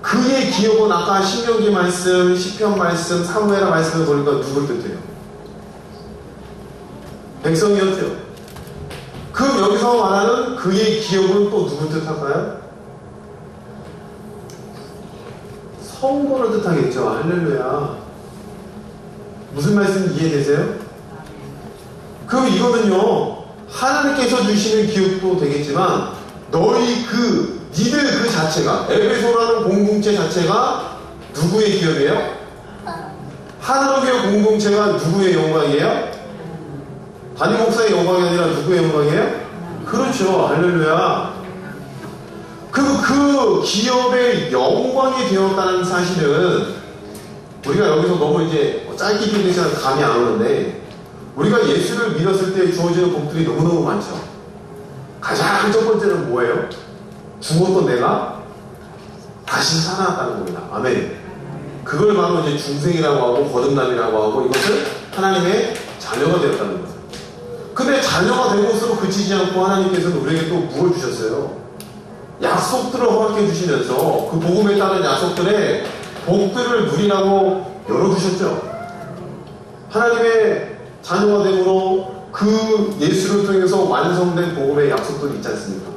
A: 그의 기업은 아까 신명기 말씀, 시편 말씀, 사무엘하 말씀을 보니까 누굴 뜻해요? 백성이었죠. 여기서 말하는 그의 기업은 또 누굴 뜻할까요? 성도를 뜻하겠죠. 할렐루야. 무슨 말씀 이해되세요? 이거는요, 하나님께서 주시는 기업도 되겠지만 니들 그 자체가, 에베소라는 공동체 자체가 누구의 기업이에요? 하나님의 공동체가 누구의 영광이에요? 담임 목사의 영광이 아니라 누구의 영광이에요? 그렇죠. 할렐루야. 그 기업의 영광이 되었다는 사실은 우리가 여기서 너무 이제 짧게 기도해서 감이 안 오는데, 우리가 예수를 믿었을 때 주어지는 복들이 너무너무 많죠. 가장 첫 번째는 뭐예요? 죽었던 내가 다시 살아났다는 겁니다. 아멘. 그걸 바로 이제 중생이라고 하고 거듭남이라고 하고, 이것을 하나님의 자녀가 되었다는 거예요. 근데 자녀가 된 것으로 그치지 않고 하나님께서는 우리에게 또 무엇을 주셨어요? 약속들을 허락해 주시면서 그 복음에 따른 약속들의 복들을 누리라고 열어두셨죠. 하나님의 자녀가 됨으로 그 예수를 통해서 완성된 복음의 약속들이 있지 않습니까?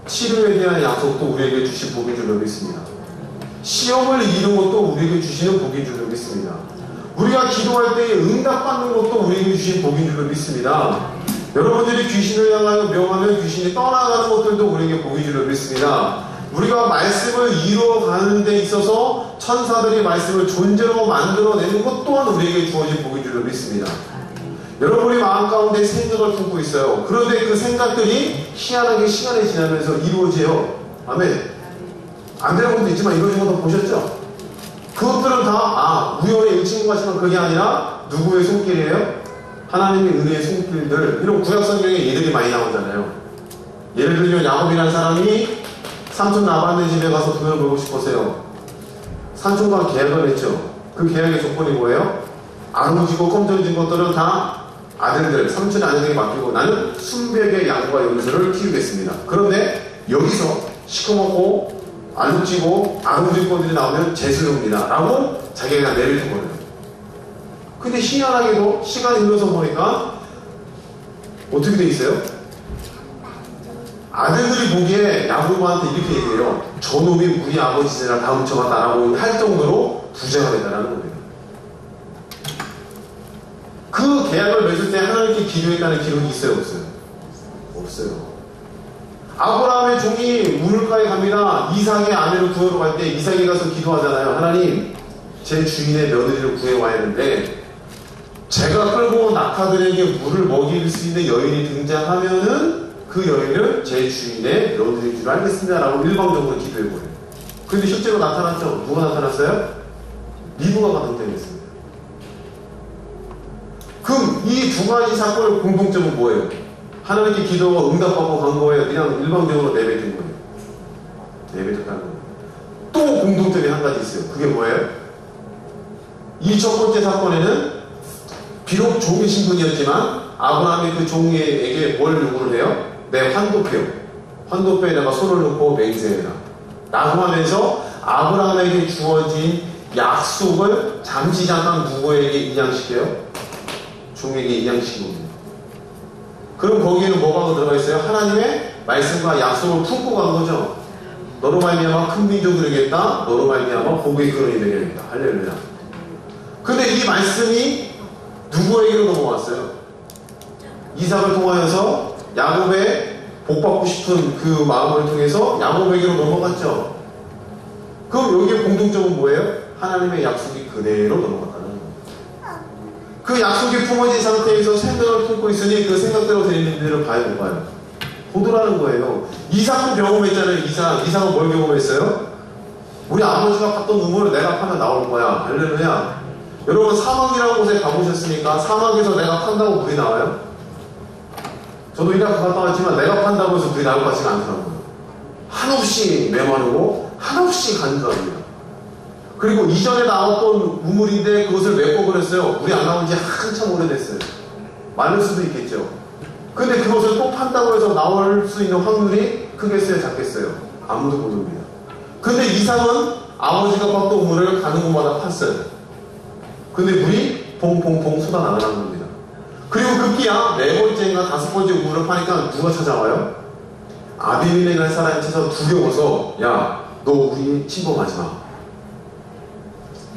A: 치료에 대한 약속도 우리에게 주신 복인 줄 믿습니다. 시험을 이기는 것도 우리에게 주시는 복인 줄 믿습니다. 우리가 기도할 때 응답받는 것도 우리에게 주신 복인 줄 믿습니다. 여러분들이 귀신을 향하여 명하면 귀신이 떠나가는 것들도 우리에게 복인 줄 믿습니다. 우리가 말씀을 이루어가는 데 있어서 천사들이 말씀을 존재로 만들어내는 것 또한 우리에게 주어진 복인 줄 믿습니다. 여러분이 마음 가운데 생각을 품고 있어요. 그런데 그 생각들이 희한하게 시간이 지나면서 이루어져요. 아멘. 안 되는 것도 있지만 이루어진 것도 보셨죠? 그것들은 다 우연의 일치인 것 같지만 그게 아니라 누구의 손길이에요? 하나님의 은혜의 손길들. 이런 구약성경에 예들이 많이 나오잖아요. 예를 들면 야곱이라는 사람이 삼촌 라반의 집에 가서 돈을 벌고 싶었어요. 삼촌과 계약을 했죠. 그 계약의 조건이 뭐예요? 아름지고 검정진 것들은 다 아들들, 삼촌의 아들에게 맡기고 나는 순백의 양과 염소를 키우겠습니다. 그런데 여기서 시커멓고 알룩지고 아름진 것들이 나오면 제수용입니다 라고 자기가 내려줘버려요. 근데 희한하게도 시간이 흘러서 보니까 어떻게 돼 있어요? 아들들이 보기에 야곱한테 이렇게 얘기해요. 저놈이 우리 아버지랑 다 훔쳐갔다라고 할 정도로 부자가 됐다는 겁니다. 그 계약을 맺을 때 하나님께 기도했다는 기록이 있어요? 없어요? 없어요. 아브라함의 종이 우물가에 갑니다. 이삭의 아내를 구하러 갈 때 이삭이 가서 기도하잖아요. 하나님, 제 주인의 며느리를 구해와야 했는데 제가 끌고 온 낙타들에게 물을 먹일 수 있는 여인이 등장하면은 그 여인을 제 주인의 며느리인 줄 알겠습니다 라고 일방적으로 기도해버려요. 근데 실제로 나타났죠? 누가 나타났어요? 리브가가 등장했습니다. 그럼 이 두 가지 사건의 공통점은 뭐예요? 하나님께 기도가 응답받고 간 거예요? 그냥 일방적으로 내뱉은 거예요? 내뱉었다는 거예요. 또 공통점이 한 가지 있어요. 그게 뭐예요? 이 첫 번째 사건에는 비록 종의 신분이었지만 아브라함이 그 종에게 뭘 요구를 해요? 내 환도표에 내가 손을 넣고 맹세해라 라고 하면서 아브라함에게 주어진 약속을 잠시 잠깐 누구에게 인양시켜요? 종에게 인양시킵니다. 그럼 거기에는 뭐가 들어가 있어요? 하나님의 말씀과 약속을 품고 간 거죠. 너로 말미암아 큰 민족이 되겠다. 너로 말미암아 복의 근원이 되겠다. 할렐루야. 근데 이 말씀이 누구에게로 넘어왔어요? 이삭을 통하여서 야곱의 복받고 싶은 그 마음을 통해서 야곱에게로 넘어갔죠. 그럼 여기에 공통점은 뭐예요? 하나님의 약속이 그대로 넘어갔다는 거예요. 그 약속이 품어진 상태에서 생각을 품고 있으니 그 생각대로 되는 일들을 봐야 못 봐요. 보더라는 거예요. 이삭도 경험했잖아요. 이삭은 뭘 경험했어요? 우리 아버지가 봤던 우물을 내가 파면 나올 거야. 할렐루야. 여러분 사막이라는 곳에 가보셨습니까? 사막에서 내가 판다고 물이 나와요? 저도 이라크 갔다 왔지만 내가 판다고 해서 물이 나올 것 같지는 않더라고요. 한없이 메마르고 한없이 간절합니다. 그리고 이전에 나왔던 우물인데 그것을 왜 꺼버렸어요? 물이 안 나온 지 한참 오래됐어요. 마를 수도 있겠죠. 근데 그것을 또 판다고 해서 나올 수 있는 확률이 크겠어요? 작겠어요? 아무도 모릅니다. 근데 이삭은 아버지가 봤던 우물을 가는 곳마다 팠어요. 근데 물이 퐁퐁퐁 쏟아나가는 겁니다. 그리고 급기야 4번째인가 5번째 우물을 파니까 누가 찾아와요? 아비멜렉이라는 사람이 찾아서 두려워서 야, 너 우리 침범하지 마.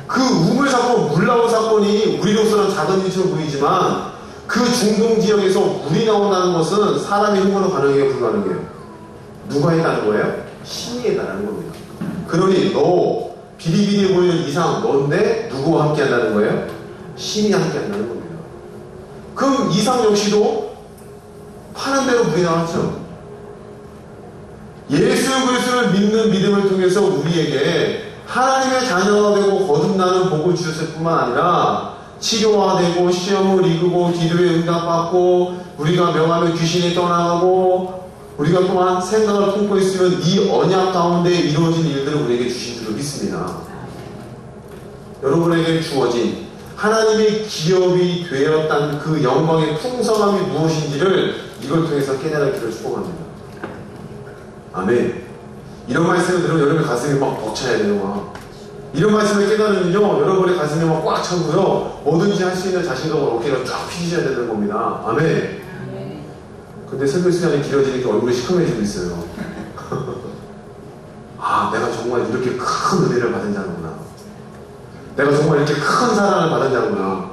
A: 그 우물 사건, 물 나온 사건이 우리로서는 작은 일처럼 보이지만 그 중동 지역에서 물이 나온다는 것은 사람의 힘으로 가능해요, 불가능해요? 누가 했다는 거예요? 신이 했다는 겁니다. 그러니 너 비리비리해 보이는 이상 너인데 누구와 함께 한다는 거예요? 신이 함께 한다는 겁니다. 그럼 이상 역시도 파는 대로 물이 나왔죠. 예수 그리스도를 믿는 믿음을 통해서 우리에게 하나님의 자녀가 되고 거듭나는 복을 주셨을 뿐만 아니라 치료가 되고 시험을 이기고 기도에 응답받고 우리가 명하면 귀신이 떠나가고 우리가 또한 생각을 품고 있으면 이 언약 가운데 이루어진 일들을 우리에게 주신 줄로 믿습니다. 여러분에게 주어진 하나님의 기업이 되었다는 그 영광의 풍성함이 무엇인지를 이걸 통해서 깨달기를 축복합니다. 아멘. 이런 말씀을 들으면 여러분의 가슴이 막 벅차야 돼요. 이런 말씀을 깨달으면요, 여러분의 가슴이 막 꽉 차고요, 뭐든지 할 수 있는 자신감을 어깨가 쫙 펴지셔야 되는 겁니다. 아멘. 근데 설교 시간이 길어지니까 얼굴이 시커매지고 있어요. 아, 내가 정말 이렇게 큰 은혜를 받은 자구나. 내가 정말 이렇게 큰 사랑을 받은 자구나.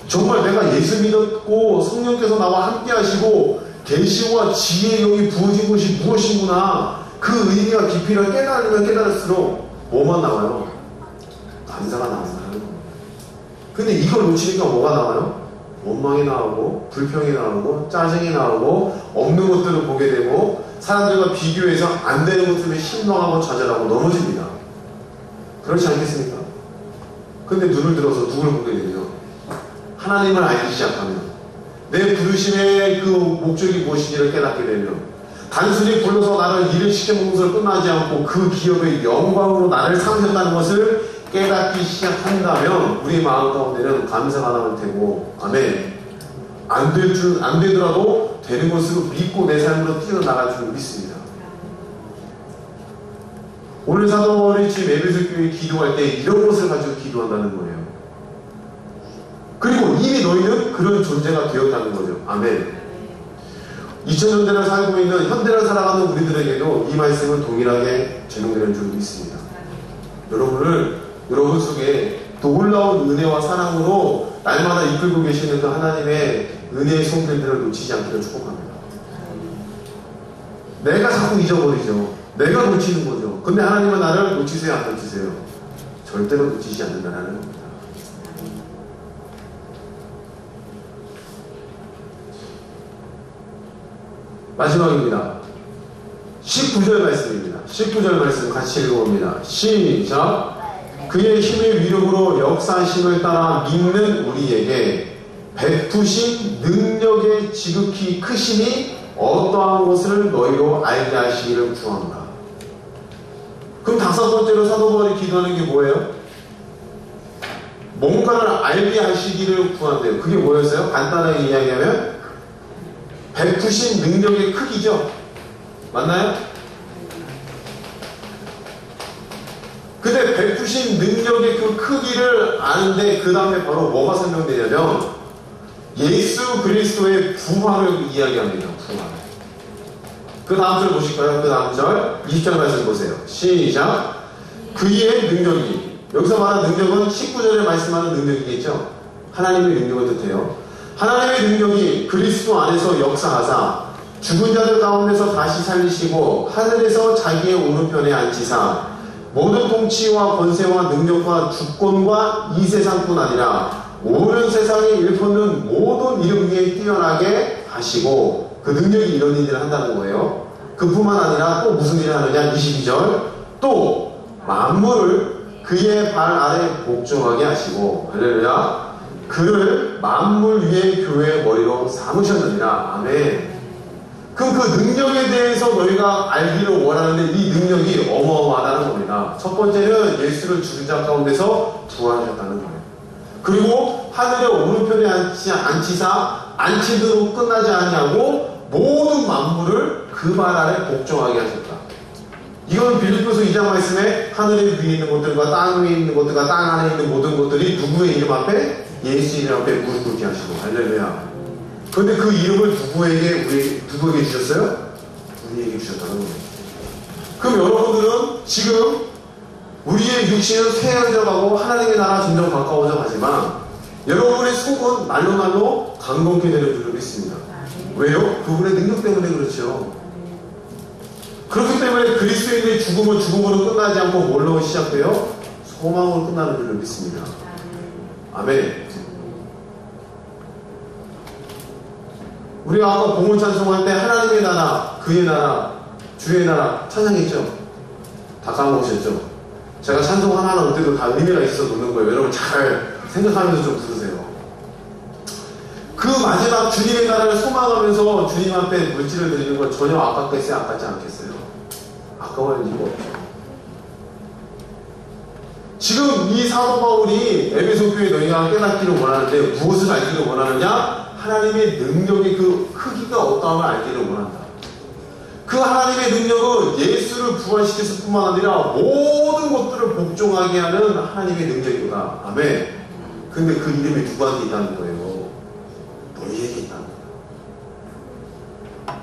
A: 정말 내가 예수 믿었고 성령께서 나와 함께 하시고 계시와 지혜의 영이 부어진 것이 무엇이구나. 그 의미와 깊이를 깨달으면 깨달을수록 뭐만 나와요? 감사가 나온다는 겁니다. 근데 이걸 놓치니까 뭐가 나와요? 원망이 나오고 불평이 나오고 짜증이 나오고 없는 것들을 보게 되고 사람들과 비교해서 안 되는 것들을 실망하고 좌절하고 넘어집니다. 그렇지 않겠습니까? 근데 눈을 들어서 누굴 보게 되죠? 하나님을 알기 시작하면 내 부르심의 그 목적이 무엇인지를 깨닫게 되면 단순히 불러서 나를 일을 시켜먹는 것으로 끝나지 않고 그 기업의 영광으로 나를 삼으셨다는 것을 깨닫기 시작한다면 우리 마음 가운데는 감사가 나올 테고, 아멘. 안 되더라도 되는 것으로 믿고 내 삶으로 뛰어나갈 줄 믿습니다. 오늘 사도바울이 지금 에베소 교회 기도할 때 이런 것을 가지고 기도한다는 거예요. 그리고 이미 너희는 그런 존재가 되었다는 거죠. 아멘. 2000년대를 살고 있는 현대를 살아가는 우리들에게도 이 말씀은 동일하게 적용되는 줄 믿습니다. 여러분 속에 놀라운 은혜와 사랑으로 날마다 이끌고 계시는 그 하나님의 은혜의 손길들을 놓치지 않기를 축복합니다. 내가 자꾸 잊어버리죠. 내가 놓치는 거죠. 근데 하나님은 나를 놓치세요, 안 놓치세요? 절대로 놓치지 않는다는 겁니다. 마지막입니다. 19절 말씀입니다. 19절 말씀 같이 읽어봅니다. 시작. 그의 힘의 위력으로 역사심을 따라 믿는 우리에게 베푸신 능력의 지극히 크심이 어떠한 것을 너희로 알게 하시기를 구한다. 그럼 5번째로 사도바울이 기도하는 게 뭐예요? 뭔가를 알게 하시기를 구한대요. 그게 뭐였어요? 간단하게 이야기하면 베푸신 능력의 크기죠. 맞나요? 근데 베푸신 능력의 그 크기를 아는데 그 다음에 바로 뭐가 설명되냐면 예수 그리스도의 부활을 이야기합니다. 부활. 그 다음 절 보실까요? 그 다음 절 20절 말씀 보세요. 시작. 그의 능력이, 여기서 말하는 능력은 19절에 말씀하는 능력이겠죠. 하나님의 능력을 뜻해요. 하나님의 능력이 그리스도 안에서 역사하사 죽은 자들 가운데서 다시 살리시고 하늘에서 자기의 오른편에 앉히사 모든 통치와 권세와 능력과 주권과 이 세상뿐 아니라 모든 세상에 일컫는 모든 이름 위에 뛰어나게 하시고, 그 능력이 이런 일을 한다는 거예요. 그뿐만 아니라 또 무슨 일을 하느냐. 22절 또 만물을 그의 발 아래 복종하게 하시고, 할렐루야, 그를 만물 위의 교회의 머리로 삼으셨느니라. 아멘. 그럼 그 능력에 대해서 너희가 알기를 원하는데 이 능력이 어마어마하다는 겁니다. 첫 번째는 예수를 죽은 자 가운데서 부활하셨다는 거예요. 그리고 하늘의 오른편에 앉히사 앉히도록 끝나지 않냐고 모든 만물을 그 발 아래 복종하게 하셨다. 이건 빌립보서 2장 말씀에 하늘에 위에 있는 것들과 땅 위에 있는 것들과 땅 안에 있는 모든 것들이 누구의 이름 앞에? 예수 이름 앞에 무릎 꿇게 하시고, 할렐루야. 그런데 그 이름을 누구에게 주셨어요? 우리에게 주셨다는 거예요. 그럼 여러분들은 지금 우리의 육신은 쇠해져가고 하나님의 나라 점점 가까워져 가지만 여러분의 속은 날로 강건케 되는 줄로 믿습니다. 왜요? 그분의 능력 때문에 그렇죠. 그렇기 때문에 그리스도인의 죽음은 죽음으로 끝나지 않고 뭘로 시작돼요? 소망으로 끝나는 줄로 믿습니다. 아멘. 우리가 아까 봉헌 찬송할 때 하나님의 나라, 그의 나라, 주의 나라 찬양했죠? 다 까먹으셨죠? 제가 찬송 하나하나 올 때도 다 의미가 있어서 놓는 거예요. 여러분 잘 생각하면서 좀 들으세요. 그 마지막 주님의 나라를 소망하면서 주님 앞에 물질을 드리는 건 전혀 아깝겠어요? 아깝지 않겠어요? 아까워할 이유가 없죠. 지금 이 사도 바울이 에베소 교회 너희가 깨닫기를 원하는데 무엇을 알기를 원하느냐? 하나님의 능력의 그 크기가 어떠함을 알기를 원한다. 그 하나님의 능력은 예수를 부활시켰을 뿐만 아니라 모든 것들을 복종하게 하는 하나님의 능력이구나. 아멘. 근데 그 이름이 누구한테 있다는 거예요? 너희에게 있다는 거예요.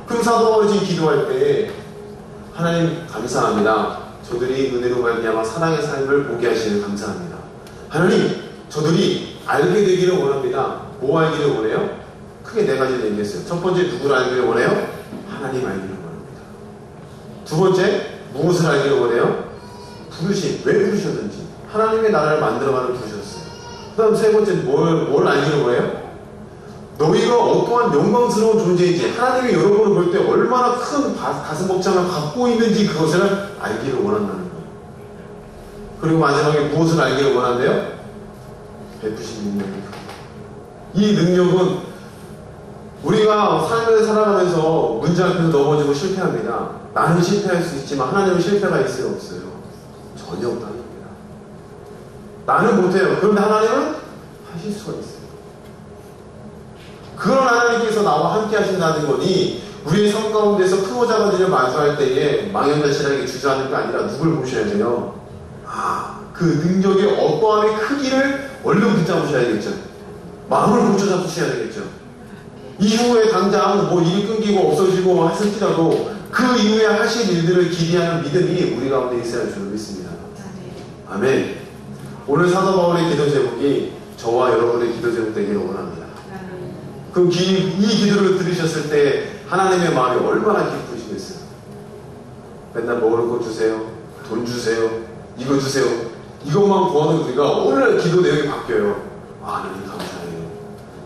A: 그럼 사도 바울이 지금 기도할 때 하나님 감사합니다. 저들이 은혜로 말미암아 사랑의 삶을 보게 하시는 감사합니다. 하나님, 저들이 알게 되기를 원합니다. 뭐 알기를 원해요? 크게 네 가지를 얘기했어요. 첫 번째, 누구를 알기를 원해요? 하나님 알기를 원합니다. 두 번째, 무엇을 알기를 원해요? 부르심, 왜 부르셨는지. 하나님의 나라를 만들어가는 부르셨어요. 그 다음 세 번째, 뭘 알기를 원해요? 너희가 어떠한 영광스러운 존재인지, 하나님이 여러분을 볼 때 얼마나 큰 가슴 벅장을 갖고 있는지 그것을 알기를 원한다는 거예요. 그리고 마지막에 무엇을 알기를 원한대요? 베푸신 능력입니다. 이 능력은 우리가 삶을 살아가면서 문제 앞에서 넘어지고 실패합니다. 나는 실패할 수 있지만 하나님은 실패가 있어요? 없어요? 전혀 없다는 겁니다. 나는 못해요. 그런데 하나님은 하실 수가 있어요. 그런 하나님께서 나와 함께 하신다는 거니 우리의 삶 가운데서 크고 작은 일을 마주할 때에 망연자실하게 주저하는 게 아니라 누굴 보셔야 돼요? 그 능력의 어떠함의 크기를 얼른 붙잡으셔야겠죠. 마음을 붙잡으셔야 되겠죠. 이후에 당장 뭐 일이 끊기고 없어지고 하실지라도 그 이후에 하실 일들을 기대하는 믿음이 우리 가운데 있어야 할 줄 믿습니다. 아멘. 오늘 사도 바울의 기도 제목이 저와 여러분의 기도 제목 되기를 원합니다. 그럼 이 기도를 들으셨을 때 하나님의 마음이 얼마나 기쁘시겠어요? 맨날 먹을 것 주세요, 돈 주세요, 이거 주세요. 이것만 구하는 우리가 오늘 기도 내용이 바뀌어요. 하나님 감사해요.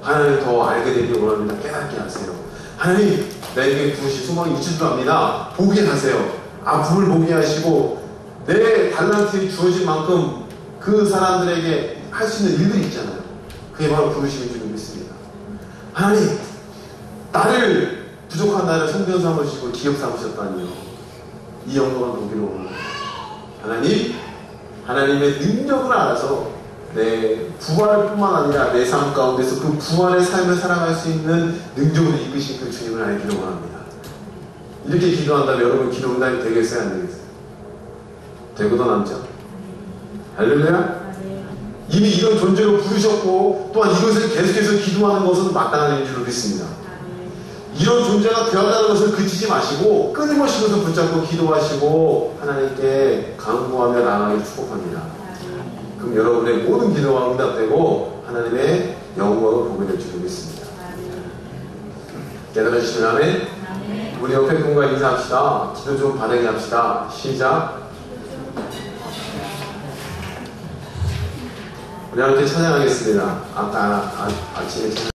A: 하나님 더 알게 되길 원합니다. 깨닫게 하세요. 하나님 내게 구하실 소망이 있지도 합니다. 보게 하세요. 아픔을 보게 하시고 내 달란트에 주어진 만큼 그 사람들에게 할 수 있는 일들이 있잖아요. 그게 바로 부르심인 줄 믿습니다. 하나님, 나를 부족한 나를 성전 삼으시고 기업 삼으셨다니요. 이 영광을 보기로 원합니다. 하나님, 하나님의 능력을 알아서 내 부활뿐만 아니라 내 삶 가운데서 그 부활의 삶을 살아갈 수 있는 능력으로 이끄신 그 주님을 알기를 원합니다. 이렇게 기도한다면 여러분 기도 응답이 되겠어요? 안 되겠어요? 되고도 남죠? 할렐루야? 이미 이런 존재로 부르셨고 또한 이것을 계속해서 기도하는 것은 마땅한 일인 줄 믿습니다. 이런 존재가 되었다는 것을 그치지 마시고 끊임없이 그것을 붙잡고 기도하시고 하나님께 간구하며 나아가길 축복합니다. 그럼 여러분의 모든 기도가 응답되고 하나님의 영광을 보게 될 줄 믿습니다. 깨달으시면 아멘. 우리 옆에 분과 인사합시다. 기도 좀 바르게 합시다. 시작. 우리 함께 찬양하겠습니다. 아까 아침에 찬양